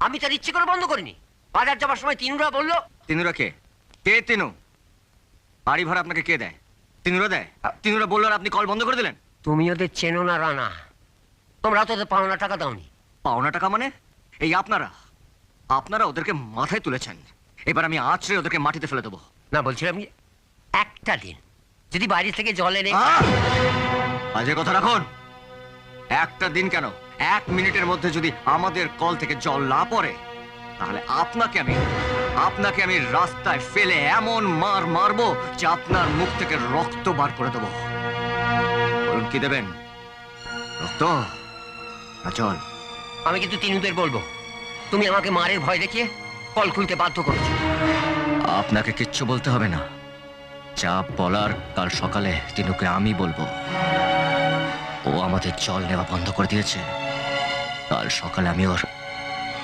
আমি তার ইচ্ছে করে বন্ধ করিনি। বাজার যাবার সময় তিনুরা বললো। তিনুরা কে? কে তিনু? বাড়ি ভাড়া আপনাকে কে দেয়? তিনুরা দেয়? তিনুরা বললো আর আপনি কল বন্ধ করে দিলেন? তুমি ওদের চেনো না রানা, তোমরা তো ওদের পাওনা টাকা দাওনি। পাওনা টাকা মানে? এই আপনারা আপনারা ওদেরকে মাথায় তুলেছেন, এবার আমি আছড়ে ওদেরকে মাটিতে ফেলে দেবো। না, বলছিলাম যে একটা দিন যদি বাইরে থেকে জল এনে। বাজে কথা রাখুন। একটা দিন কেন, 1 মিনিটের মধ্যে যদি আমাদের কল থেকে জল না পড়ে, তাহলে আপনাকে আমি রাস্তায় ফেলে এমন মার মারবো যে আপনার মুখ থেকে রক্ত বার করে দেবো। বলুন কি দেবেন, রক্ত না জল? আমি কিন্তু তিনুদের বলবো তুমি আমাকে মারের ভয় দেখিয়ে কল খুলতে বাধ্য করেছো। আপনাকে কিচ্ছু বলতে হবে না, যা বলার কাল সকালে তিনুকে আমি বলবো। ও আমাদের জল নেওয়া বন্ধ করে দিয়েছে, কাল সকালে আমি ওর